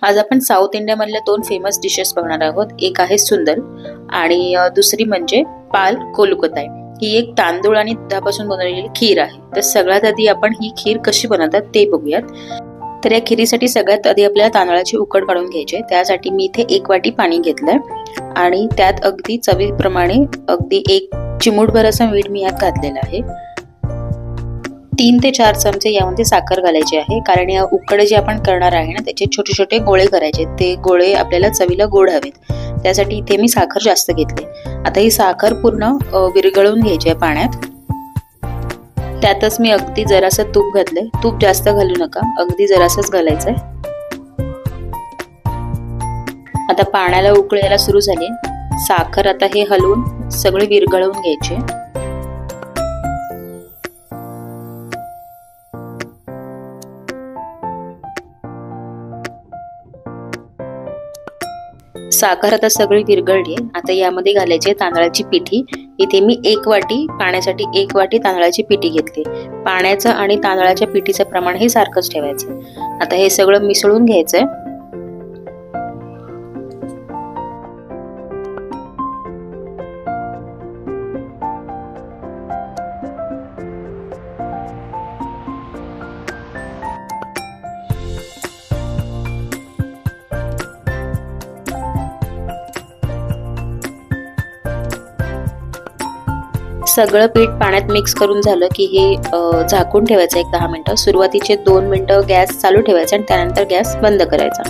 आज आपण साऊथ इंडियामधल्या दोन फेमस डिशेस बघणार आहोत. एक आहे सुंदर आणि दुसरी म्हणजे पाल कोलुकताई. ही एक तांदूळ आणि दुधापासून बनवलेली खीर आहे. तर सगळ्यात आधी आपण ही खीर कशी बनवतात ते बघूयात. तर या खिरीसाठी सगळ्यात आधी आपल्याला तांदळाची उकड काढून घ्यायची आहे. त्यासाठी मी इथे 1 वाटी पाणी घेतलंय आणि त्यात अगदी चवीप्रमाणे अगदी 1 चिमूटभर असं मीठ मी यात घातलेलं आहे. 3 ते 4 चमचे यामध्ये साखर घालायची आहे, कारण या उकड जे आपण करणार आहे ना त्याचे छोटे छोटे गोळे करायचे. ते गोळे आपल्याला चवीला गोड हवेत, त्यासाठी इथे मी साखर जास्त घेतली. आता ही साखर पूर्ण विरघळून घ्यायची आहे पाण्यात. त्यातच मी अगदी जरासं तूप घातलंय. तूप जास्त घालू नका, अगदी जरासंच घालायचंय. आता पाण्याला उकळी यायला सुरू झाली. साखर आता हे हलवून सगळे विरघळवून घ्यायचे. साखर आता सगळी विरघळली. आता यामध्ये घालायची तांदळाची पिठी. इथे मी 1 वाटी पाण्यासाठी 1 वाटी तांदळाची पिठी घेतली. पाण्याचं आणि तांदळाच्या पिठीचं प्रमाण हे सारखंच ठेवायचं. आता हे सगळं मिसळून घ्यायचंय. सगळं पीठ पाण्यात मिक्स करून झालं की हे झाकून ठेवायचं 1-10 मिनिटं. सुरुवातीचे 2 मिनिटं गॅस चालू ठेवायचा आणि त्यानंतर गॅस बंद करायचा.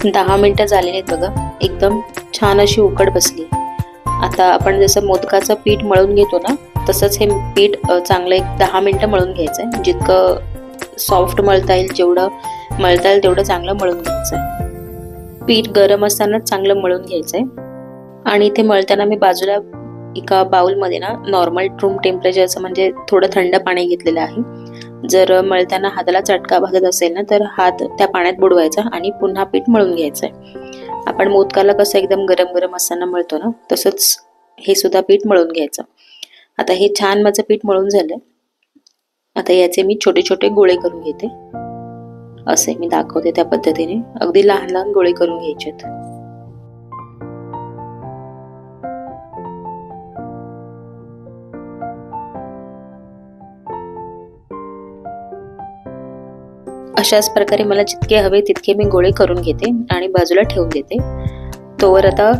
10 मिनिटं झालेली आहेत बघा. एकदम छान अशी उकड बसली. आता आपण जसं मोदकाचं पीठ मळून घेतो ना तसंच हे पीठ चांगलं 10 मिनिटं मळून घ्यायचंय. जितकं सॉफ्ट मळता येईल, जेवढं मळता येईल तेवढं चांगलं मळून घ्यायचंय. पीठ गरम असतानाच चांगलं मळून घ्यायचंय. आणि इथे मळताना मी बाजूला एका बाउलमध्ये ना नॉर्मल रूम टेम्परेचरचं म्हणजे थोडं थंड पाणी घेतलेलं आहे. जर मळताना हाताला चटका बसत असेल ना तर हात त्या पाण्यात बुडवायचा आणि पुन्हा पीठ मळून घ्यायचंय. आपण मोदकाला कसं एकदम गरम गरम असताना मळतो ना तसंच हे सुद्धा पीठ मळून घ्यायचं. आता हे छान माझं पीठ मळून झालं. आता याचे मी छोटे छोटे गोळे करून घेते. असे मी दाखवते त्या पद्धतीने अगदी लहान लहान गोळे करून घ्यायचेत. अशाच प्रकारे मला जितके हवे तितके मी गोळे करून घेते आणि बाजूला ठेवून देते. तोवर आता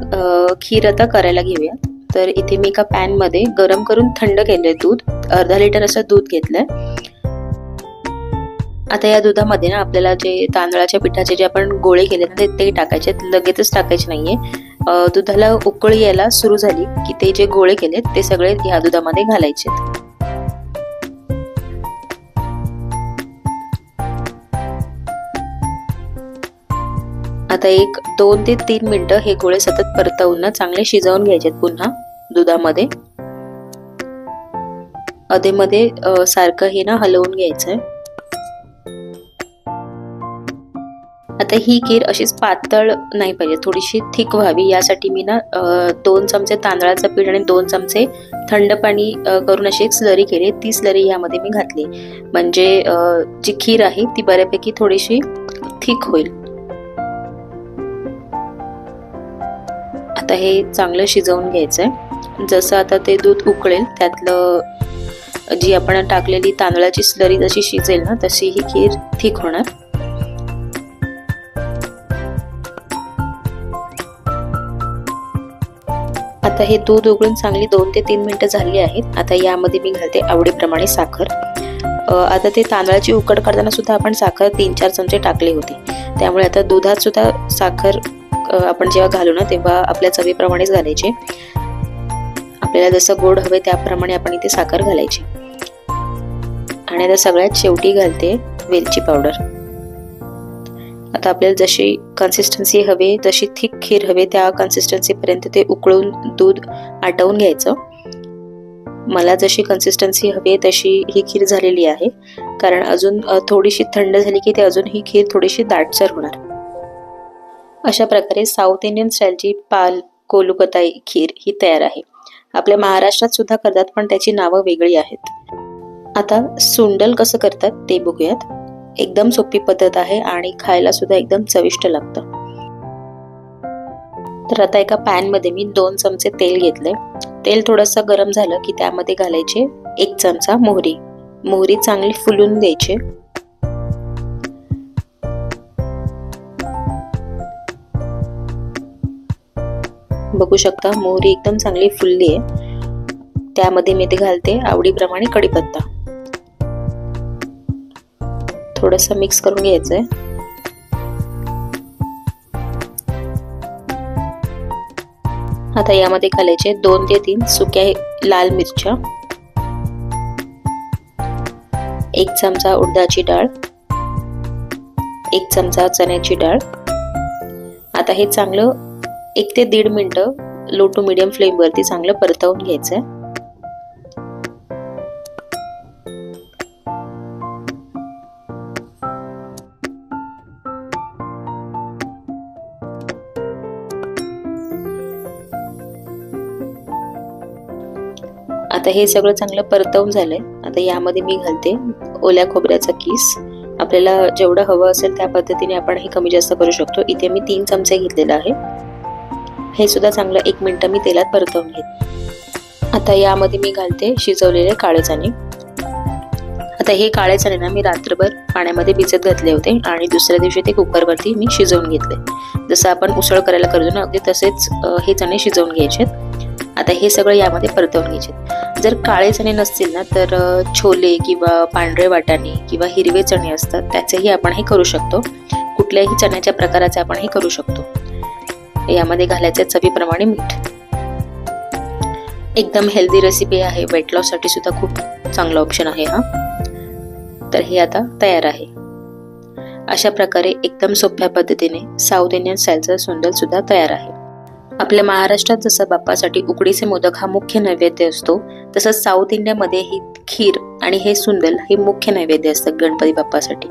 खीर आता करायला घेऊया. तर इथे मी एका पॅन मध्ये गरम करून थंड केलंय दूध. अर्धा लिटर असं दूध घेतलंय. आता या दुधामध्ये ना आपल्याला जे तांदळाच्या पिठाचे जे आपण गोळे केले ना ते टाकायचे. लगेचच टाकायचे नाहीये. दुधाला उकळी यायला सुरू झाली की ते जे गोळे केलेत ते सगळे या दुधामध्ये घालायचे. आता 2 ते 3 मिनिटं हे गोळे सतत परतवून चांगले शिजवून घ्यायचे पुन्हा दुधामध्ये. अधेमध्ये सारखं हे ना हलवून घ्यायचंय. आता ही खीर अशीच पातळ नाही पाहिजे, थोडीशी थिक व्हावी यासाठी मी ना 2 चमचे तांदळाचं पीठ आणि 2 चमचे थंड पाणी करून अशी एक स्लरी केली. ती स्लरी यामध्ये मी घातली म्हणजे जी खीर आहे ती बऱ्यापैकी थोडीशी थिक होईल. आता हे चांगलं शिजवून घ्यायचंय. जसं आता ते दूध उकळेल त्यातलं जी आपण टाकलेली तांदळाची स्लरी जशी शिजेल ना तशी ही खीर थिक होणार. आता हे दूध उकळून चांगली 2 ते 3 मिनिटं झाली आहेत. आता यामध्ये मी घालते आवडीप्रमाणे साखर. आता ते तांदळाची उकड करताना सुद्धा आपण साखर 3-4 चमचे टाकले होते, त्यामुळे आता दुधात सुद्धा साखर आपण जेव्हा घालू ना तेव्हा आपल्या चवीप्रमाणेच घालायचे. आपल्याला जसं गोड हवे त्याप्रमाणे आपण इथे साखर घालायची. आणि आता सगळ्यात शेवटी घालते वेलची पावडर. आता आपल्याला जशी कन्सिस्टन्सी हवे, जशी थिक खीर हवे त्या कन्सिस्टन्सी पर्यंत ते उकळून दूध आटवून घ्यायचं. मला जशी कन्सिस्टन्सी हवी तशी ही खीर झालेली आहे, कारण अजून थोडीशी थंड झाली की ते अजून ही खीर थोडीशी दाटसर होणार. अशा प्रकारे साऊथ इंडियन स्टाईलची पाल कोलुकताई खीर ही तयार आहे. आपल्या महाराष्ट्रात सुद्धा करतात पण त्याची नावं वेगळी आहेत. आता सुंडल कसं करतात ते बघूयात. एकदम सोपी पद्धत आहे आणि खायला सुद्धा एकदम चविष्ट लागतं। तर आता एका पॅन मध्ये मी 2 चमचे तेल घेतले। तेल थोडंसं गरम झालं की त्यामध्ये घालायचे 1 चमचा मोहरी। मोहरी चांगली फुलून द्यायची। बघू शकता मोहरी एकदम चांगली फुलली आहे। त्यामध्ये मी ते घालते आवडीप्रमाणे कढीपत्ता। थोडंसं मिक्स करून घ्यायचंय। आता यामध्ये घालायचे 2 ते 3 सुक्या लाल मिरच्या, 1 चमचा उडदाची डाळ, 1 चमचा चण्याची डाळ। आता हे चांगलं 1 ते 1.5 मिनिटं लो टू मीडियम फ्लेम वरती चांगलं परतवून घ्यायचंय। आता हे सगळं चांगलं परतवून झालंय। आता यामध्ये मी घालते ओल्या खोबऱ्याचा किस। आपल्याला जेवढं हवं असेल त्या पद्धतीने आपण हे कमी जास्त करू शकतो। इथे मी 3 चमचे घेतलेले आहे। हे सुद्धा चांगलं 1 मिनिट मी तेलात परतवून घेते। आता यामध्ये मी घालते शिजवलेले काळे चणे। आता हे काळे चणे ना मी रात्रभर पाण्यामध्ये भिजत घातले होते आणि दुसऱ्या दिवशी ते कुकरवरती मी शिजवून घेतले। जसं आपण उसळ करायला करतो ना, अगदी तसेच हे चणे शिजवून घ्यायचे। आता हे सगळं यामध्ये परतवून घ्यायचे। जर काळे चणे नसतील ना तर छोले किंवा पांढरे वाटाणे किंवा हिरवे चणे असतात त्याचेही आपण हे करू शकतो। कुठल्याही चण्याच्या प्रकाराचे आपण हे करू शकतो। यामध्ये घालायचे चवीप्रमाणे मीठ। एकदम हेल्दी रेसिपी आहे, वेट लॉस साठी सुद्धा खूप चांगला ऑप्शन आहे हा। तर हे आता तयार आहे। अशा प्रकारे एकदम सोप्या पद्धतीने साऊथ इंडियन स्टाईलचा सुंदर सुद्धा तयार आहे। आपल्या महाराष्ट्रात जसं बाप्पासाठी उकडीचे मोदक हा मुख्य नैवेद्य असतो, तसंच साऊथ इंडियामध्ये ही खीर आणि हे सुंदल हे मुख्य नैवेद्य असतं गणपती बाप्पासाठी।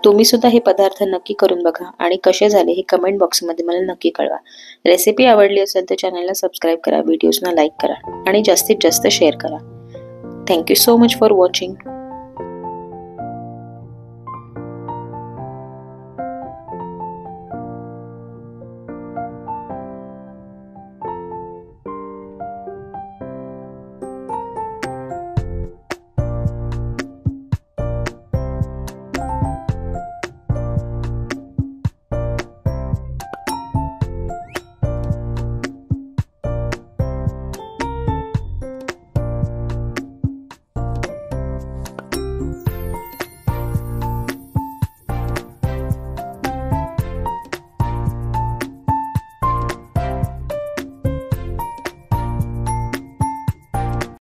तुम्ही सुद्धा हे पदार्थ नक्की करून बघा आणि कसे झाले हे कमेंट बॉक्समध्ये मला नक्की कळवा। रेसिपी आवडली असेल तर चॅनलला सबस्क्राईब करा, व्हिडिओजना लाईक करा आणि जास्तीत जास्त शेअर करा। Thank you so much for watching.